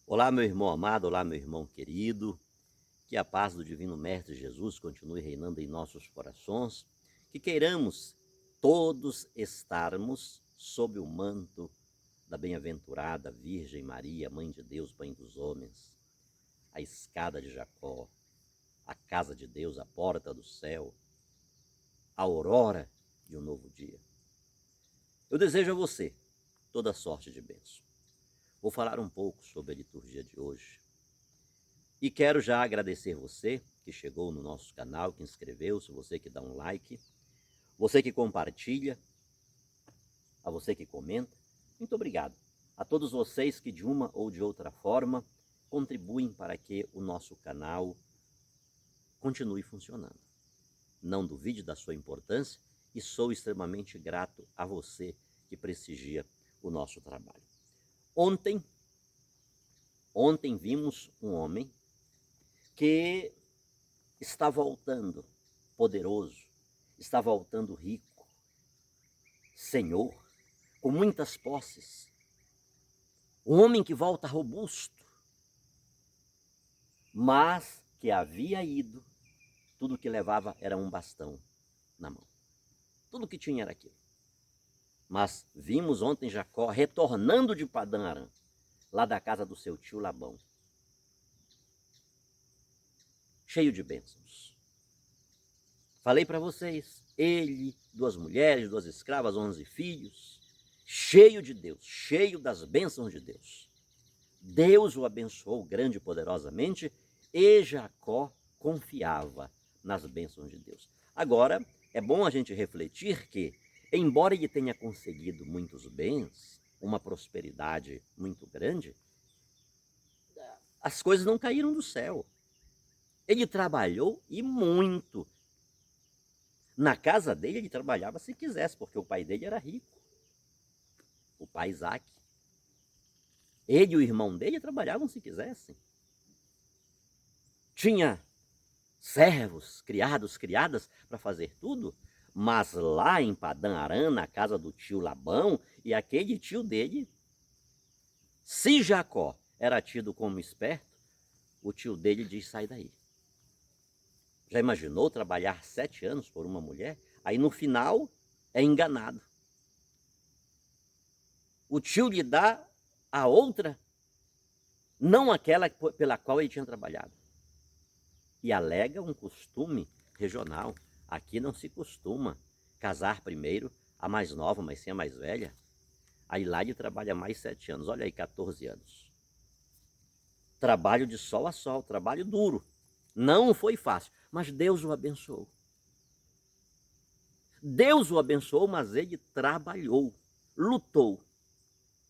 Olá, meu irmão amado, olá, meu irmão querido. Que a paz do Divino Mestre Jesus continue reinando em nossos corações. Que queiramos todos estarmos sob o manto da bem-aventurada Virgem Maria, Mãe de Deus, Mãe dos homens, a escada de Jacó, a casa de Deus, a porta do céu, a aurora de um novo dia. Eu desejo a você toda sorte de bênção. Vou falar um pouco sobre a liturgia de hoje. E quero já agradecer você que chegou no nosso canal, que inscreveu-se, você que dá um like, você que compartilha, a você que comenta. Muito obrigado. A todos vocês que de uma ou de outra forma contribuem para que o nosso canal continue funcionando. Não duvide da sua importância e sou extremamente grato a você que prestigia o nosso trabalho. Ontem vimos um homem que está voltando poderoso, está voltando rico, senhor, com muitas posses. Um homem que volta robusto, mas que havia ido, tudo que levava era um bastão na mão. Tudo que tinha era aquilo. Mas vimos ontem Jacó retornando de Padã Arã, lá da casa do seu tio Labão, cheio de bênçãos. Falei para vocês, ele, 2 mulheres, 2 escravas, 11 filhos, cheio de Deus, cheio das bênçãos de Deus. Deus o abençoou grande e poderosamente e Jacó confiava nas bênçãos de Deus. Agora, é bom a gente refletir que, embora ele tenha conseguido muitos bens, uma prosperidade muito grande, as coisas não caíram do céu. Ele trabalhou e muito. Na casa dele, ele trabalhava se quisesse, porque o pai dele era rico. O pai Isaac. Ele e o irmão dele trabalhavam se quisessem. Tinha servos, criados, criadas para fazer tudo, mas lá em Padã Arã, na casa do tio Labão, e aquele tio dele, se Jacó era tido como esperto, o tio dele diz: sai daí. Já imaginou trabalhar 7 anos por uma mulher? Aí no final é enganado. O tio lhe dá a outra, não aquela pela qual ele tinha trabalhado. E alega um costume regional. Aqui não se costuma casar primeiro a mais nova, mas sim a mais velha. Aí lá ele trabalha mais 7 anos, olha aí, 14 anos. Trabalho de sol a sol, trabalho duro. Não foi fácil, mas Deus o abençoou. Deus o abençoou, mas ele trabalhou, lutou.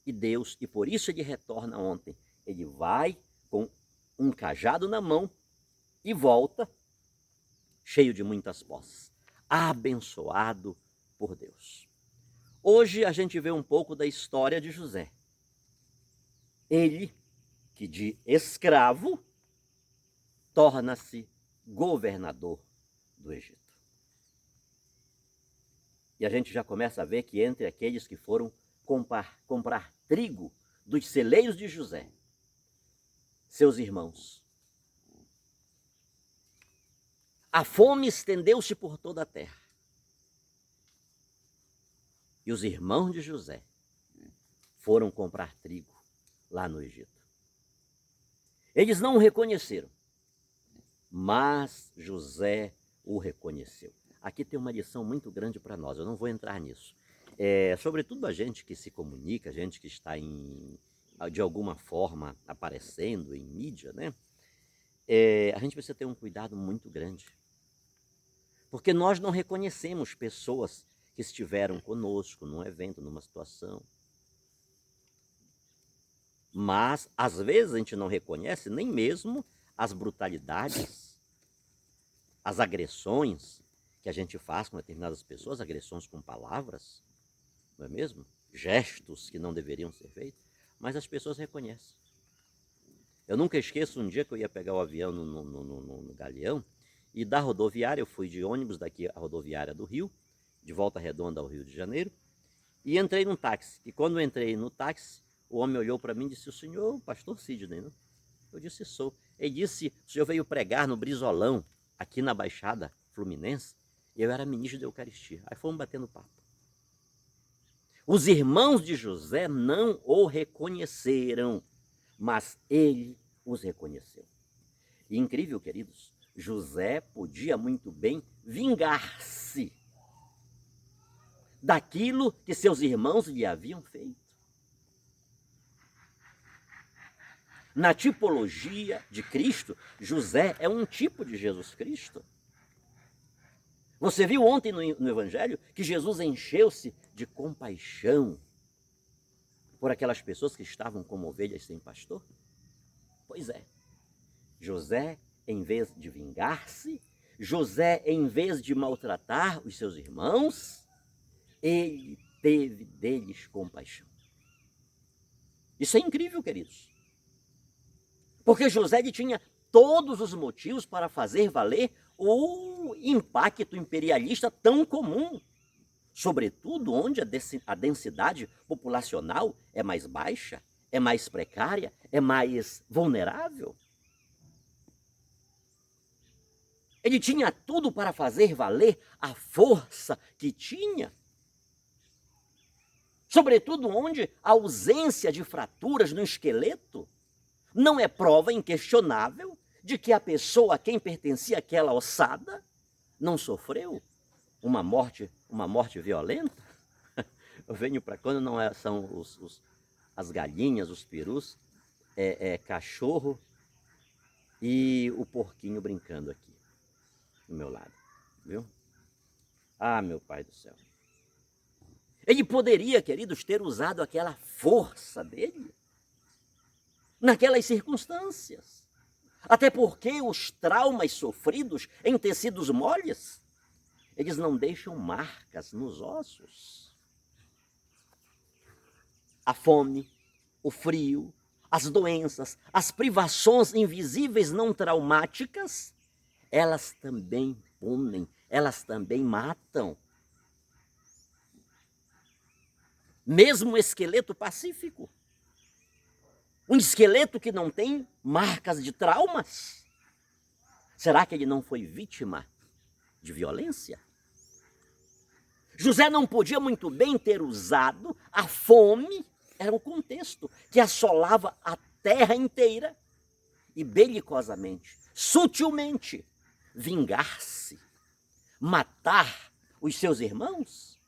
E por isso ele retorna ontem. Ele vai com um cajado na mão e volta cheio de muitas posses, abençoado por Deus. Hoje a gente vê um pouco da história de José. Ele, que de escravo, torna-se governador do Egito. E a gente já começa a ver que entre aqueles que foram comprar trigo dos celeiros de José, seus irmãos, a fome estendeu-se por toda a terra. E os irmãos de José foram comprar trigo lá no Egito. Eles não o reconheceram, mas José o reconheceu. Aqui tem uma lição muito grande para nós, eu não vou entrar nisso. Sobretudo a gente que se comunica, a gente que está de alguma forma aparecendo em mídia, né? A gente precisa ter um cuidado muito grande. Porque nós não reconhecemos pessoas que estiveram conosco num evento, numa situação. Mas, às vezes, a gente não reconhece nem mesmo as brutalidades, as agressões que a gente faz com determinadas pessoas, agressões com palavras, não é mesmo? Gestos que não deveriam ser feitos, mas as pessoas reconhecem. Eu nunca esqueço um dia que eu ia pegar o avião no Galeão, e da rodoviária, eu fui de ônibus daqui à rodoviária do Rio, de Volta Redonda ao Rio de Janeiro, e entrei num táxi. E quando eu entrei no táxi, O homem olhou para mim e disse: o senhor, o pastor Sidney, não? Eu disse: sou. Ele disse: o senhor veio pregar no Brizolão, aqui na Baixada Fluminense, e eu era ministro da Eucaristia. Aí fomos batendo papo. Os irmãos de José não o reconheceram, mas ele os reconheceu. E incrível, queridos, José podia muito bem vingar-se daquilo que seus irmãos lhe haviam feito. Na tipologia de Cristo, José é um tipo de Jesus Cristo. Você viu ontem no Evangelho que Jesus encheu-se de compaixão por aquelas pessoas que estavam como ovelhas sem pastor? Pois é, José, em vez de vingar-se, José, em vez de maltratar os seus irmãos, ele teve deles compaixão. Isso é incrível, queridos. Porque José ele tinha todos os motivos para fazer valer o impacto imperialista tão comum, sobretudo onde a densidade populacional é mais baixa, é mais precária, é mais vulnerável. Ele tinha tudo para fazer valer a força que tinha, sobretudo onde a ausência de fraturas no esqueleto não é prova inquestionável de que a pessoa a quem pertencia aquela ossada não sofreu uma morte violenta. Eu venho para quando não são as galinhas, os perus, cachorro e o porquinho brincando aqui do meu lado, viu? Ah, meu pai do céu. Ele poderia, queridos, ter usado aquela força dele naquelas circunstâncias. Até porque os traumas sofridos em tecidos moles, eles não deixam marcas nos ossos. A fome, o frio, as doenças, as privações invisíveis não traumáticas, elas também punem, elas também matam. Mesmo o esqueleto pacífico, um esqueleto que não tem marcas de traumas, será que ele não foi vítima de violência? José não podia muito bem ter usado a fome, era o contexto, que assolava a terra inteira, e belicosamente, sutilmente, vingar-se, matar os seus irmãos.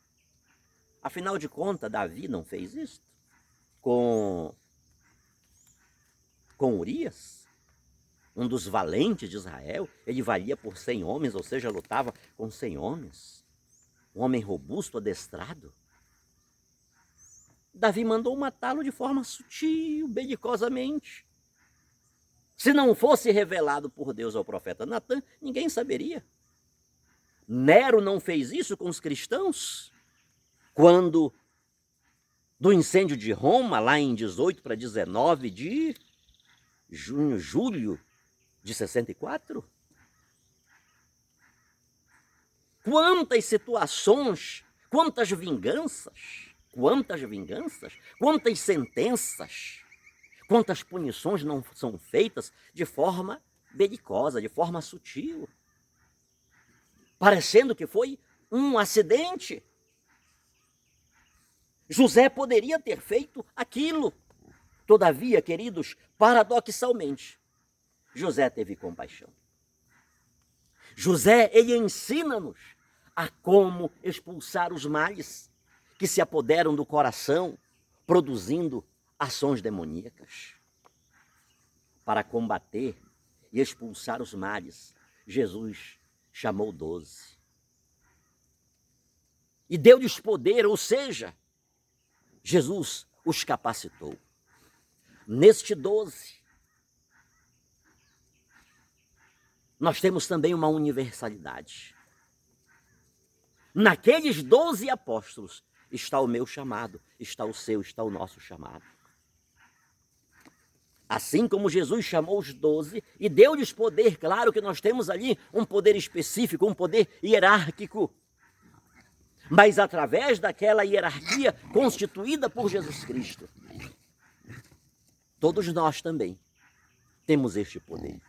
Afinal de contas, Davi não fez isso com Urias, um dos valentes de Israel. Ele valia por 100 homens, ou seja, lutava com 100 homens. Um homem robusto, adestrado. Davi mandou matá-lo de forma sutil, belicosamente. Se não fosse revelado por Deus ao profeta Natã, ninguém saberia. Nero não fez isso com os cristãos? Quando, do incêndio de Roma, lá em 18 para 19 de julho de 64? Quantas situações, quantas vinganças, quantas sentenças, quantas punições não são feitas de forma belicosa, de forma sutil, parecendo que foi um acidente. José poderia ter feito aquilo. Todavia, queridos, paradoxalmente, José teve compaixão. José, ele ensina-nos a como expulsar os males que se apoderam do coração, produzindo ações demoníacas. Para combater e expulsar os males, Jesus chamou 12. E deu-lhes poder, ou seja, Jesus os capacitou. Neste 12, nós temos também uma universalidade. Naqueles 12 apóstolos está o meu chamado, está o seu, está o nosso chamado. Assim como Jesus chamou os 12 e deu-lhes poder, claro que nós temos ali um poder específico, um poder hierárquico. Mas através daquela hierarquia constituída por Jesus Cristo, Todos nós também temos este poder.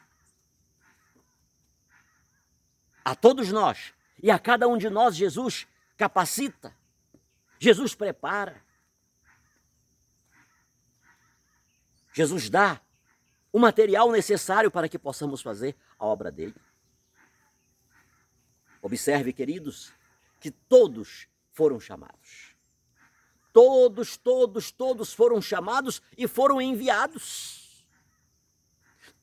A todos nós e a cada um de nós, Jesus capacita, Jesus prepara, Jesus dá o material necessário para que possamos fazer a obra dele. Observe, queridos, que todos foram chamados. Todos foram chamados e foram enviados.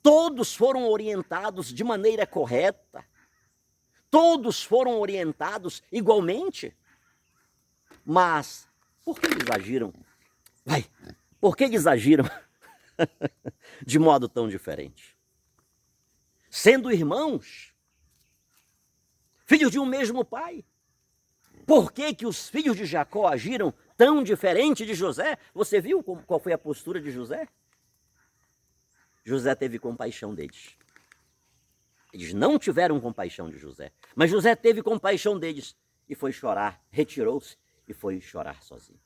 Todos foram orientados de maneira correta. Todos foram orientados igualmente. Mas por que eles agiram? Por que eles agiram de modo tão diferente? Sendo irmãos, filhos de um mesmo pai. Por que que os filhos de Jacó agiram tão diferente de José? Você viu qual foi a postura de José? José teve compaixão deles. Eles não tiveram compaixão de José, mas José teve compaixão deles e foi chorar, retirou-se e foi chorar sozinho.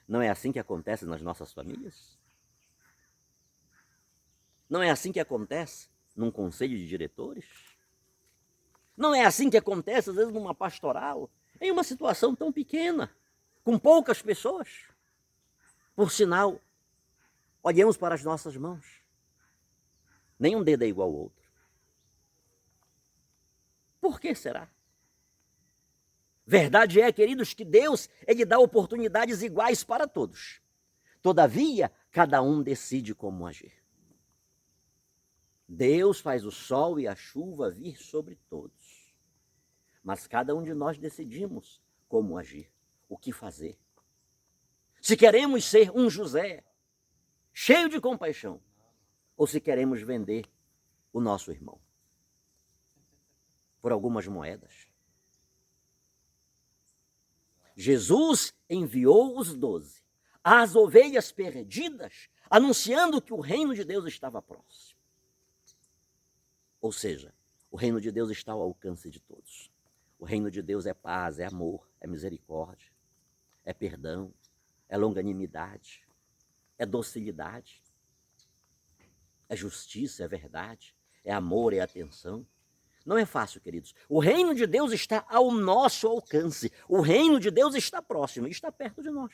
Não é assim que acontece nas nossas famílias? Não é assim que acontece num conselho de diretores? Não é assim que acontece, às vezes, numa pastoral, em uma situação tão pequena, com poucas pessoas? Por sinal, olhemos para as nossas mãos. Nenhum dedo é igual ao outro. Por que será? Verdade é, queridos, que Deus, ele dá oportunidades iguais para todos. Todavia, cada um decide como agir. Deus faz o sol e a chuva vir sobre todos. Mas cada um de nós decidimos como agir, o que fazer. Se queremos ser um José, cheio de compaixão, ou se queremos vender o nosso irmão por algumas moedas. Jesus enviou os 12, as ovelhas perdidas, anunciando que o reino de Deus estava próximo. Ou seja, o reino de Deus está ao alcance de todos. O reino de Deus é paz, é amor, é misericórdia, é perdão, é longanimidade, é docilidade, é justiça, é verdade, é amor, é atenção. Não é fácil, queridos. O reino de Deus está ao nosso alcance. O reino de Deus está próximo, está perto de nós.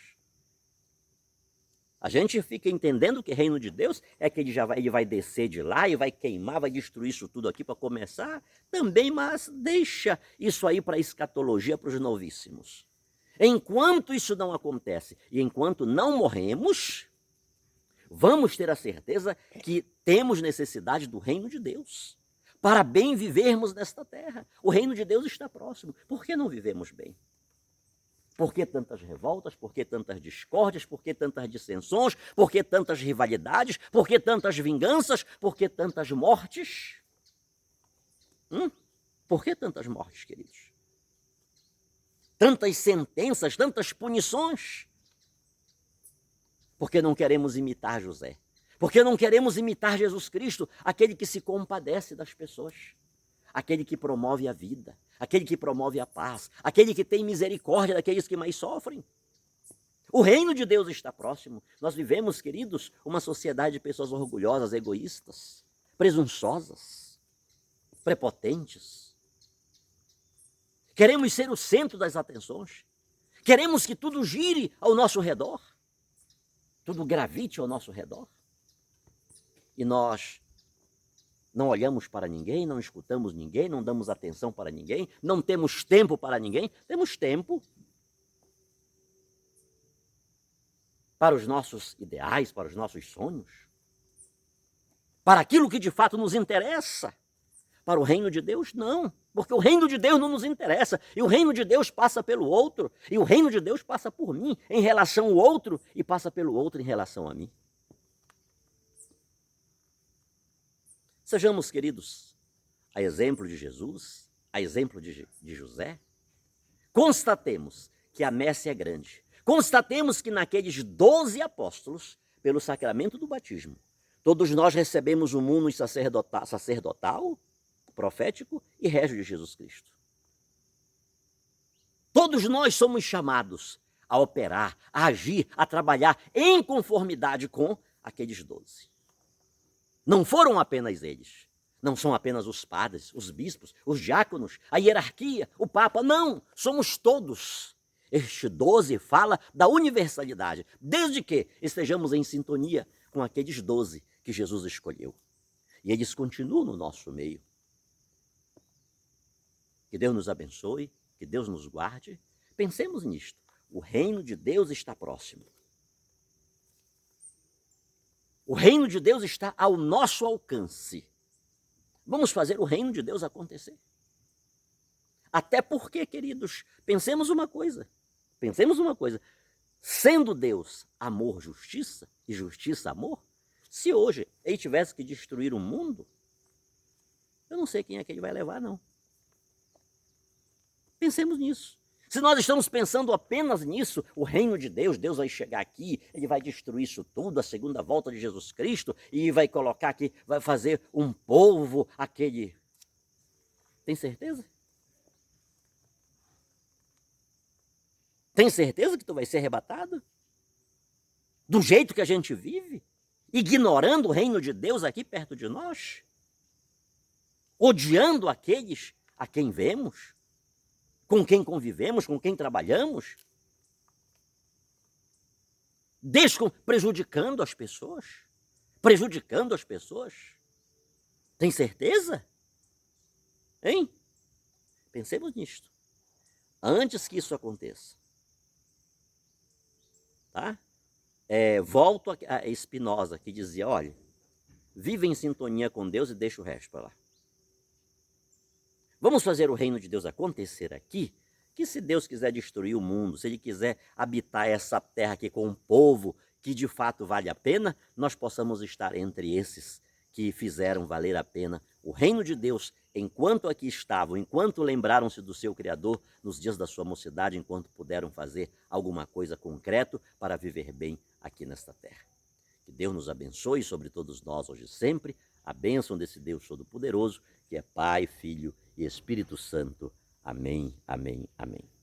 A gente fica entendendo que reino de Deus é que ele vai descer de lá e vai queimar, vai destruir isso tudo aqui para começar também, mas deixa isso aí para a escatologia, para os novíssimos. Enquanto isso não acontece e enquanto não morremos, vamos ter a certeza que temos necessidade do reino de Deus para bem vivermos nesta terra. O reino de Deus está próximo. Por que não vivemos bem? Por que tantas revoltas? Por que tantas discórdias? Por que tantas dissensões? Por que tantas rivalidades? Por que tantas vinganças? Por que tantas mortes? Por que tantas mortes, queridos? Tantas sentenças, tantas punições? Porque não queremos imitar José. Porque não queremos imitar Jesus Cristo, aquele que se compadece das pessoas. Aquele que promove a vida, aquele que promove a paz, aquele que tem misericórdia daqueles que mais sofrem. O reino de Deus está próximo. Nós vivemos, queridos, uma sociedade de pessoas orgulhosas, egoístas, presunçosas, prepotentes. Queremos ser o centro das atenções. Queremos que tudo gire ao nosso redor, tudo gravite ao nosso redor. E nós não olhamos para ninguém, não escutamos ninguém, não damos atenção para ninguém, não temos tempo para ninguém. Temos tempo para os nossos ideais, para os nossos sonhos, para aquilo que de fato nos interessa. Para o reino de Deus, não, porque o reino de Deus não nos interessa, e o reino de Deus passa pelo outro, e o reino de Deus passa por mim em relação ao outro, e passa pelo outro em relação a mim. Sejamos, queridos, a exemplo de Jesus, a exemplo de José, constatemos que a messe é grande. Constatemos que naqueles 12 apóstolos, pelo sacramento do batismo, todos nós recebemos o munus sacerdotal, profético e régio de Jesus Cristo. Todos nós somos chamados a operar, a agir, a trabalhar em conformidade com aqueles 12. Não foram apenas eles. Não são apenas os padres, os bispos, os diáconos, a hierarquia, o Papa. Não, somos todos. Este 12 fala da universalidade, desde que estejamos em sintonia com aqueles 12 que Jesus escolheu. E eles continuam no nosso meio. Que Deus nos abençoe, que Deus nos guarde. Pensemos nisto. O reino de Deus está próximo. O reino de Deus está ao nosso alcance. Vamos fazer o reino de Deus acontecer. Até porque, queridos, pensemos uma coisa. Sendo Deus amor, justiça, e justiça, amor, se hoje ele tivesse que destruir o mundo, eu não sei quem é que ele vai levar, não. Pensemos nisso. Se nós estamos pensando apenas nisso, o reino de Deus, Deus vai chegar aqui, ele vai destruir isso tudo, a segunda volta de Jesus Cristo, e vai colocar aqui, vai fazer um povo, aquele... Tem certeza? Tem certeza que tu vai ser arrebatado? Do jeito que a gente vive? Ignorando o reino de Deus aqui perto de nós? Odiando aqueles a quem vemos? Com quem convivemos, com quem trabalhamos? Prejudicando as pessoas? Prejudicando as pessoas? Tem certeza? Hein? Pensemos nisto. Antes que isso aconteça. Tá? Volto a Spinoza, que dizia, olha, vive em sintonia com Deus e deixa o resto para lá. Vamos fazer o reino de Deus acontecer aqui, que se Deus quiser destruir o mundo, se Ele quiser habitar essa terra aqui com um povo que de fato vale a pena, nós possamos estar entre esses que fizeram valer a pena o reino de Deus enquanto aqui estavam, enquanto lembraram-se do seu Criador nos dias da sua mocidade, enquanto puderam fazer alguma coisa concreta para viver bem aqui nesta terra. Que Deus nos abençoe sobre todos nós hoje e sempre, a bênção desse Deus Todo-Poderoso, que é Pai, Filho e Espírito Santo. Amém, amém, amém.